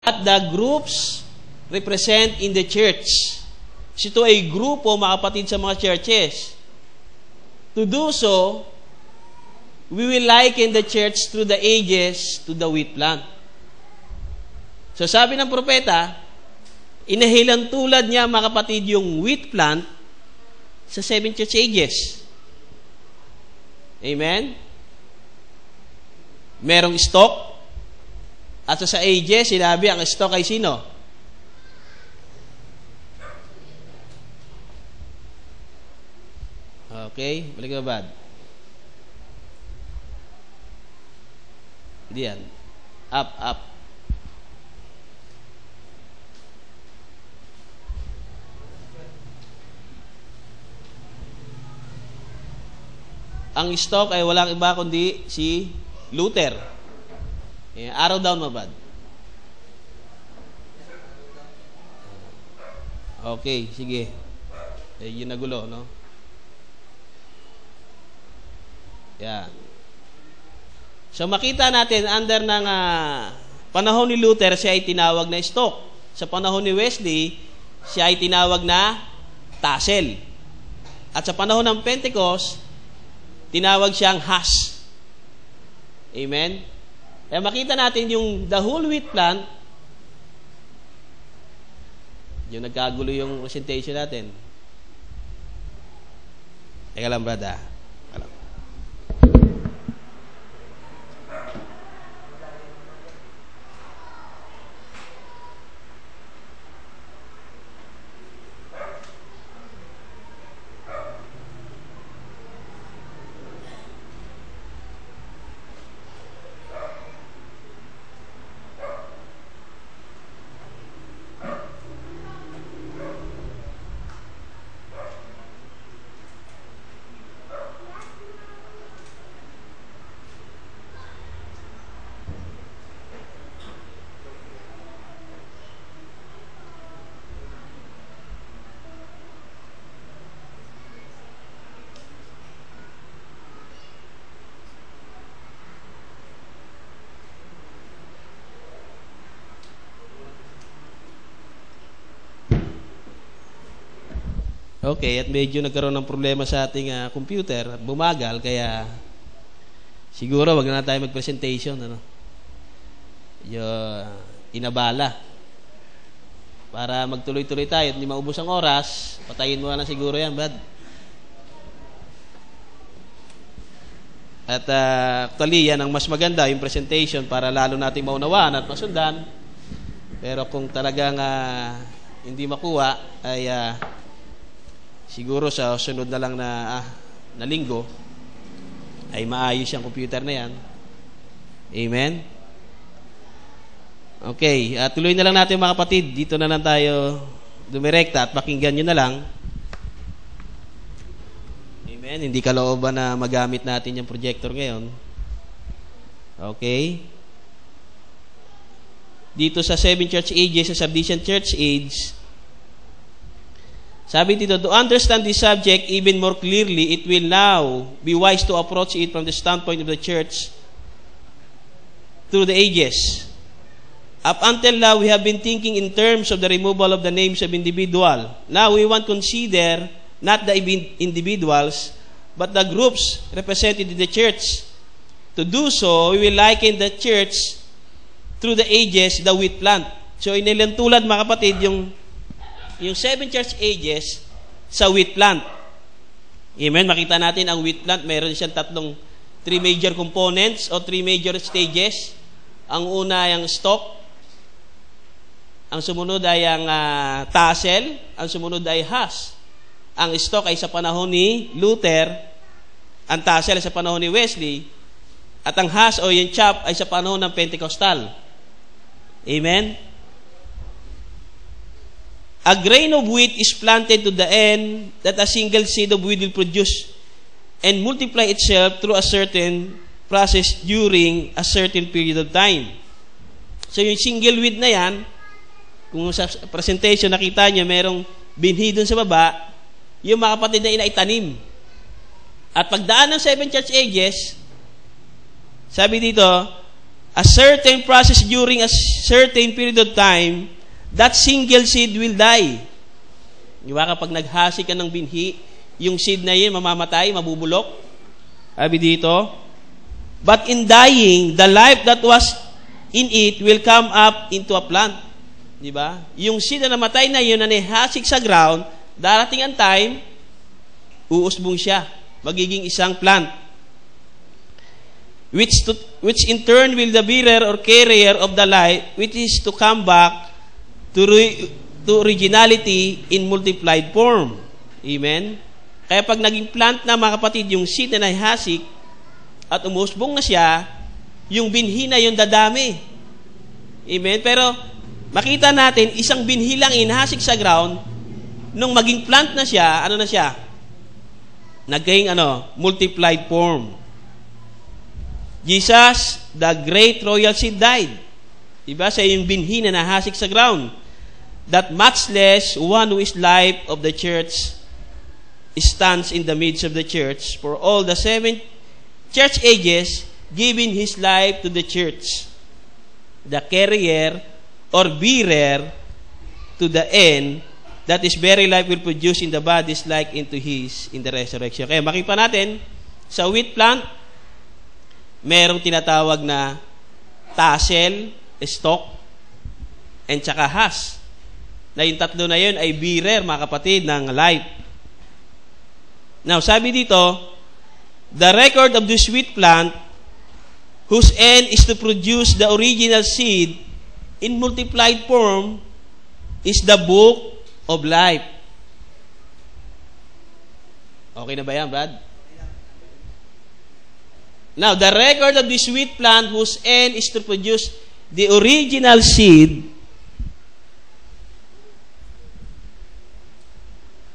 At the groups represent in the church. Ito ay grupo, mga kapatid, sa mga churches. To do so, we will liken the church through the ages to the wheat plant. So sabi ng propeta, inahilan tulad niya, mga kapatid, yung wheat plant sa 7 church ages. Amen? Merong stock. At sa ages, sinabi, ang stock ay sino? Okay? Balik ka ba? Hindi yan. Up. Ang stock ay walang iba kundi si Luther. Arrow down, mabad. Okay, sige. Yun nagulo, no? Yan. So makita natin, under ng panahon ni Luther, siya ay tinawag na stock. Sa panahon ni Wesley, siya ay tinawag na tassel. At sa panahon ng Pentecost, tinawag siyang husk. Amen? Kaya makita natin yung the whole wheat plant, yung nagkagulo yung presentation natin. Teka lang, brada. Okay, at medyo nagkaroon ng problema sa ating computer, bumagal, kaya siguro wag na tayo mag-presentation, ano? Inabala. Para magtuloy-tuloy tayo at hindi maubos ang oras, patayin mo na siguro yan, bad. At actually, yan ang mas maganda, yung presentation, para lalo nating maunawaan at masundan. Pero kung talagang hindi makuha, ay siguro sa sunod na lang na linggo ay maayos yung computer na yan. Amen? Okay, tuloy na lang natin, mga kapatid. Dito na lang tayo dumirekta at pakinggan nyo na lang. Amen? Hindi kalooban na magamit natin yung projector ngayon. Okay? Dito sa 7 church ages, sa Sabdician church age, sabi dito, to understand this subject even more clearly, it will now be wise to approach it from the standpoint of the church through the ages. Up until now, we have been thinking in terms of the removal of the names of individual. Now, we want to consider not the individuals, but the groups represented in the church. To do so, we will liken the church through the ages, the wheat plant. So, inilang tulad, mga kapatid, yung 7 church ages sa wheat plant. Amen? Makita natin ang wheat plant, meron siyang 3 major components o 3 major stages. Ang una ay ang stalk, ang sumunod ay ang tassel, ang sumunod ay husk. Ang stalk ay sa panahon ni Luther, ang tassel ay sa panahon ni Wesley, at ang husk o yung chop ay sa panahon ng Pentecostal. Amen? A grain of wheat is planted to the end that a single seed of wheat will produce and multiply itself through a certain process during a certain period of time. So yung single wheat na yan, kung sa presentation nakita nyo, merong binhi dun sa baba, yung mga kapatid na inaitanim. At pagdaan ng 7 church ages, sabi dito, a certain process during a certain period of time, that single seed will die. Di ba? Kapag naghasi ka ng binhi, yung seed na yun mamamatay, mabubulok. Sabi dito, but in dying, the life that was in it will come up into a plant. Di ba? Yung seed na namatay na yun, na nahasik sa ground, darating ang time, uusbong siya. Magiging isang plant. Which in turn will the bearer or carrier of the life, which is to come back to originality in multiplied form. Amen? Kaya pag naging plant na, mga kapatid, yung seed na nahasik at umusbong na siya, yung binhi na yun dadami. Amen? Pero makita natin, isang binhi lang inahasik sa ground, nung maging plant na siya, ano na siya? Naging multiplied form. Jesus, the great royal seed, died. Diba? Sa yung binhi na nahasik sa ground. That much less one who is life of the church stands in the midst of the church for all the 7 church ages, giving his life to the church, the carrier or bearer to the end, that his very life will produce in the bodies like into his in the resurrection. Kaya makita natin, sa wheat plant, merong tinatawag na tassel, stalk, and tsaka has. Na yung tatlo na yun ay bearer, mga kapatid, ng life. Now, sabi dito, the record of this wheat plant, whose end is to produce the original seed in multiplied form, is the book of life. Okay na ba yan, Brad? Now, the record of this wheat plant, whose end is to produce the original seed.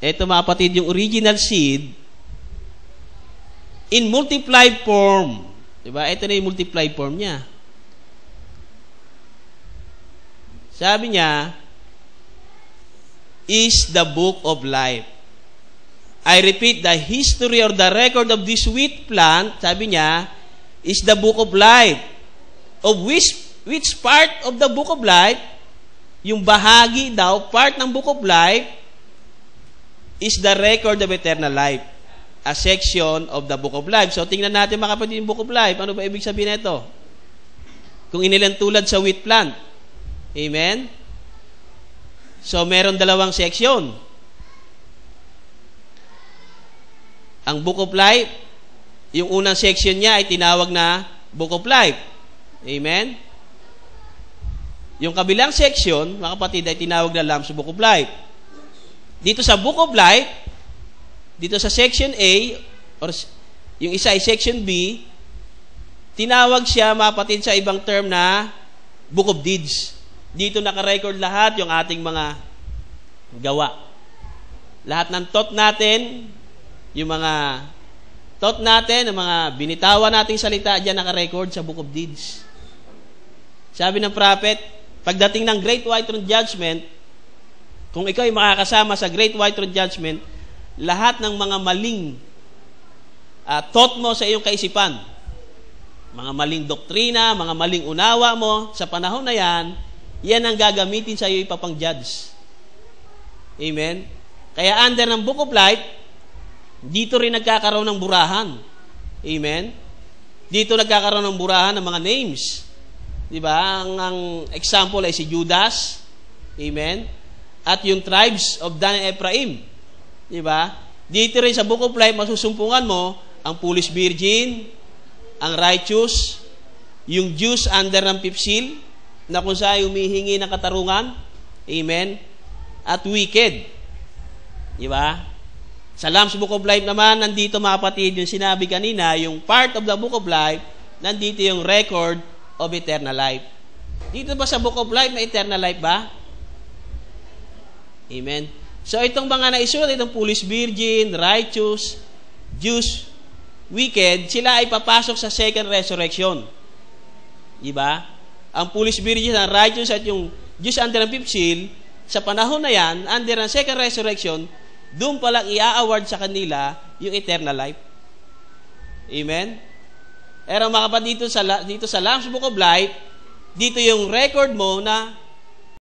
Ito, mga kapatid, yung original seed in multiplied form. Diba? Ito na yung multiplied form niya. Sabi niya, is the book of life. I repeat, the history or the record of this wheat plant, sabi niya, is the book of life. Of which part of the book of life, yung bahagi daw, part ng book of life, is the record of eternal life. A section of the book of life. So, tingnan natin, mga kapatid, yung book of life. Ano ba ibig sabihin nito? Kung inilang tulad sa wheat plant. Amen? So, meron dalawang section. Ang book of life, yung unang section niya ay tinawag na book of life. Amen? Yung kabilang section, mga kapatid, ay tinawag na Lamb's Book of Life. Dito sa book of life, dito sa section A, or yung isa ay section B, tinawag siya, mga kapatid, sa ibang term na book of deeds. Dito nakarecord lahat yung ating mga gawa. Lahat ng thought natin, yung mga thought natin, yung mga binitawan nating salita, dyan nakarecord sa book of deeds. Sabi ng prophet, pagdating ng Great White Throne Judgment, kung ikaw ay makakasama sa Great White Throne Judgment, lahat ng mga maling thought mo sa iyong kaisipan, mga maling doktrina, mga maling unawa mo, sa panahon na yan, yan ang gagamitin sa iyo ipapang-judge. Amen? Kaya under ng Book of Life, dito rin nagkakaroon ng burahan. Amen? Dito nagkakaroon ng burahan ng mga names. Diba? Ang example ay si Judas. Amen? At yung tribes of Dan and Ephraim. Diba? Dito rin sa Book of Life, masusumpungan mo ang foolish virgin, ang righteous, yung Jews under ng fifth seal, na kung saan humihingi ng katarungan. Amen? At wicked. Diba? Sa Lamb's Book of Life naman, nandito, mga kapatid, yung sinabi kanina, yung part of the Book of Life, nandito yung record of eternal life. Dito ba sa Book of Life, may eternal life ba? Amen. So, itong mga naisulat, itong foolish virgin, righteous, Jews, wicked, sila ay papasok sa second resurrection. Diba? Ang foolish virgin, ang righteous, at yung Jews under ang fifth seal, sa panahon na yan, under ang second resurrection, doon palang i-award sa kanila yung eternal life. Amen? Pero mga kapatid, dito sa Lamb's Book of Life, dito yung record mo na